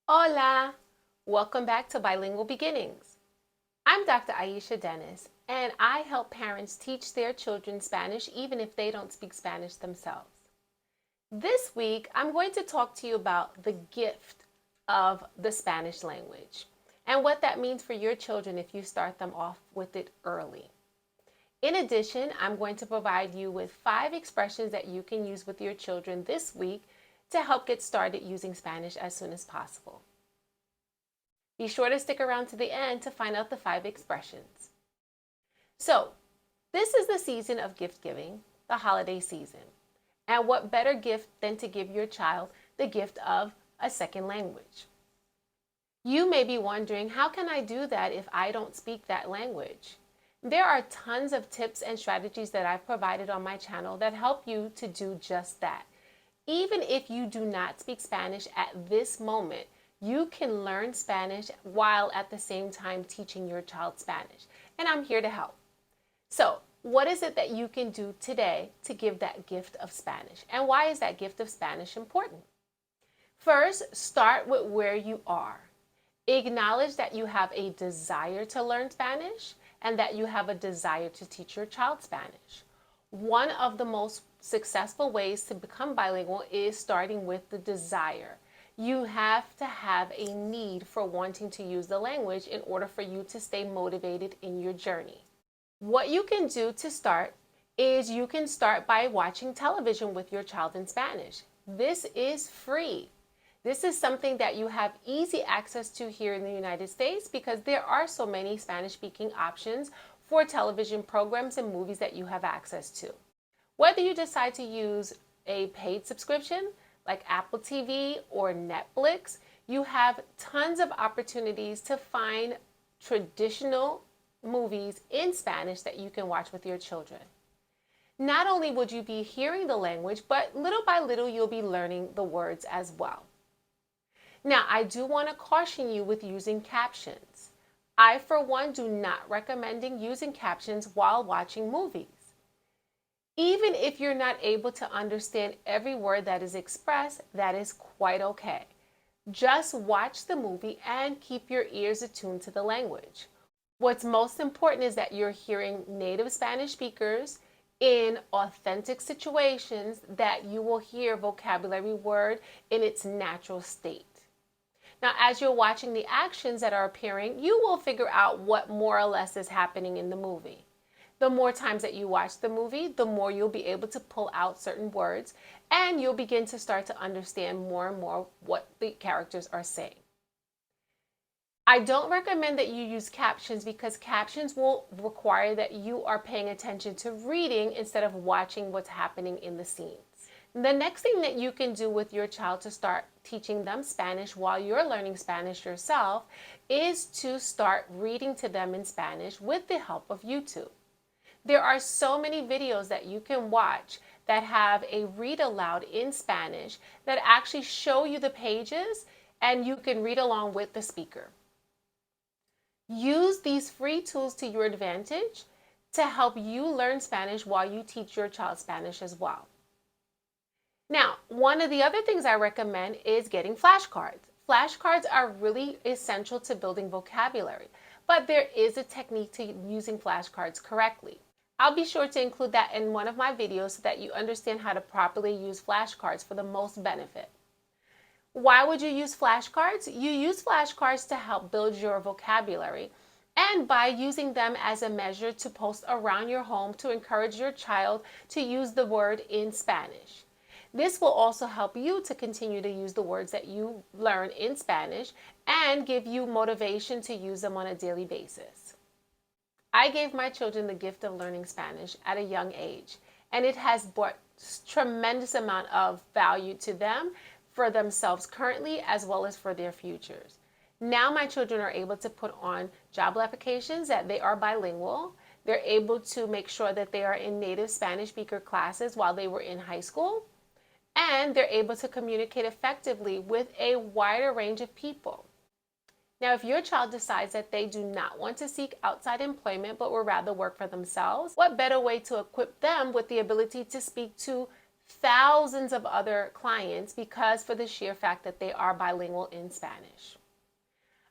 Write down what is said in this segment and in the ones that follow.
Hola! Welcome back to Bilingual Beginnings. I'm Dr. Aisha Dennis, and I help parents teach their children Spanish even if they don't speak Spanish themselves. This week, I'm going to talk to you about the gift of the Spanish language and what that means for your children if you start them off with it early. In addition, I'm going to provide you with 5 expressions that you can use with your children this week to help get started using Spanish as soon as possible. Be sure to stick around to the end to find out the 5 expressions. So, this is the season of gift giving, the holiday season. And what better gift than to give your child the gift of a second language? You may be wondering, how can I do that if I don't speak that language? There are tons of tips and strategies that I've provided on my channel that help you to do just that. Even if you do not speak Spanish at this moment, you can learn Spanish while at the same time teaching your child Spanish. And I'm here to help. So, what is it that you can do today to give that gift of Spanish? And why is that gift of Spanish important? First, start with where you are. Acknowledge that you have a desire to learn Spanish and that you have a desire to teach your child Spanish. One of the most successful ways to become bilingual is starting with the desire. You have to have a need for wanting to use the language in order for you to stay motivated in your journey. What you can do to start is you can start by watching television with your child in Spanish. This is free. This is something that you have easy access to here in the United States because there are so many Spanish-speaking options for television programs and movies that you have access to. Whether you decide to use a paid subscription like Apple TV or Netflix, you have tons of opportunities to find traditional movies in Spanish that you can watch with your children. Not only would you be hearing the language, but little by little you'll be learning the words as well. Now, I do want to caution you with using captions. I, for one, do not recommend using captions while watching movies. Even if you're not able to understand every word that is expressed, that is quite okay. Just watch the movie and keep your ears attuned to the language. What's most important is that you're hearing native Spanish speakers in authentic situations, that you will hear vocabulary word in its natural state. Now, as you're watching the actions that are appearing, you will figure out what more or less is happening in the movie. The more times that you watch the movie, the more you'll be able to pull out certain words and you'll begin to start to understand more and more what the characters are saying. I don't recommend that you use captions because captions will require that you are paying attention to reading instead of watching what's happening in the scenes. The next thing that you can do with your child to start teaching them Spanish while you're learning Spanish yourself is to start reading to them in Spanish with the help of YouTube. There are so many videos that you can watch that have a read aloud in Spanish that actually show you the pages and you can read along with the speaker. Use these free tools to your advantage to help you learn Spanish while you teach your child Spanish as well. Now, one of the other things I recommend is getting flashcards. Flashcards are really essential to building vocabulary, but there is a technique to using flashcards correctly. I'll be sure to include that in one of my videos so that you understand how to properly use flashcards for the most benefit. Why would you use flashcards? You use flashcards to help build your vocabulary and by using them as a measure to post around your home to encourage your child to use the word in Spanish. This will also help you to continue to use the words that you learn in Spanish and give you motivation to use them on a daily basis. I gave my children the gift of learning Spanish at a young age, and it has brought tremendous amount of value to them for themselves currently as well as for their futures. Now my children are able to put on job applications that they are bilingual. They're able to make sure that they are in native Spanish speaker classes while they were in high school, and they're able to communicate effectively with a wider range of people. Now, if your child decides that they do not want to seek outside employment but would rather work for themselves, what better way to equip them with the ability to speak to thousands of other clients because for the sheer fact that they are bilingual in Spanish.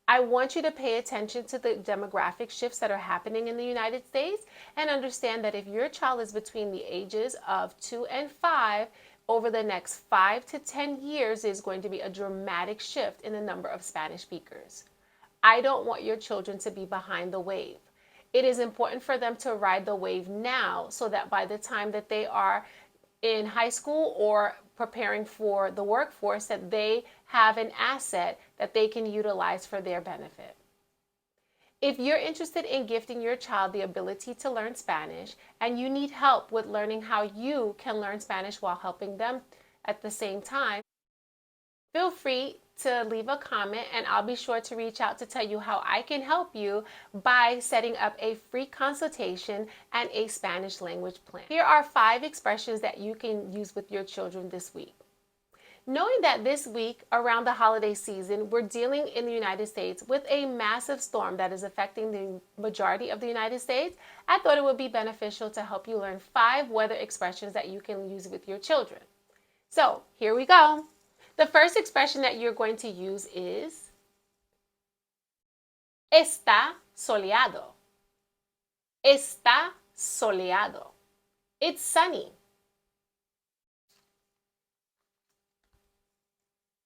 I want you to pay attention to the demographic shifts that are happening in the United States and understand that if your child is between the ages of 2 and 5, over the next 5 to 10 years is going to be a dramatic shift in the number of Spanish speakers. I don't want your children to be behind the wave. It is important for them to ride the wave now so that by the time that they are in high school or preparing for the workforce, that they have an asset that they can utilize for their benefit. If you're interested in gifting your child the ability to learn Spanish and you need help with learning how you can learn Spanish while helping them at the same time, feel free to leave a comment and I'll be sure to reach out to tell you how I can help you by setting up a free consultation and a Spanish language plan. Here are 5 expressions that you can use with your children this week. Knowing that this week around the holiday season, we're dealing in the United States with a massive storm that is affecting the majority of the United States, I thought it would be beneficial to help you learn 5 weather expressions that you can use with your children. So here we go. The first expression that you're going to use is está soleado. Está soleado. It's sunny.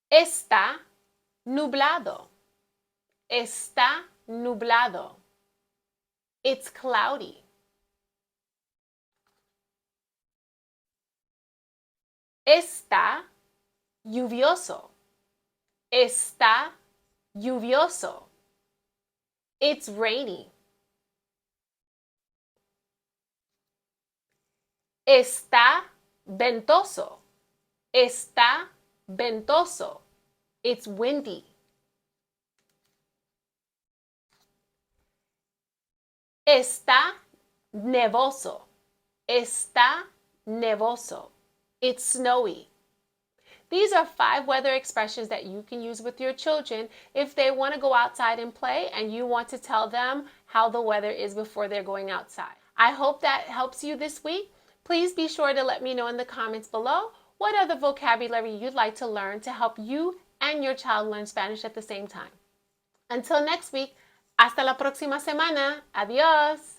Está nublado. Está nublado. It's cloudy. Está lluvioso. Está lluvioso. It's rainy. Está ventoso. Está ventoso. It's windy. Está nevoso. Está nevoso. It's snowy. These are 5 weather expressions that you can use with your children if they want to go outside and play and you want to tell them how the weather is before they're going outside. I hope that helps you this week. Please be sure to let me know in the comments below what other vocabulary you'd like to learn to help you and your child learn Spanish at the same time. Until next week, hasta la próxima semana. Adiós.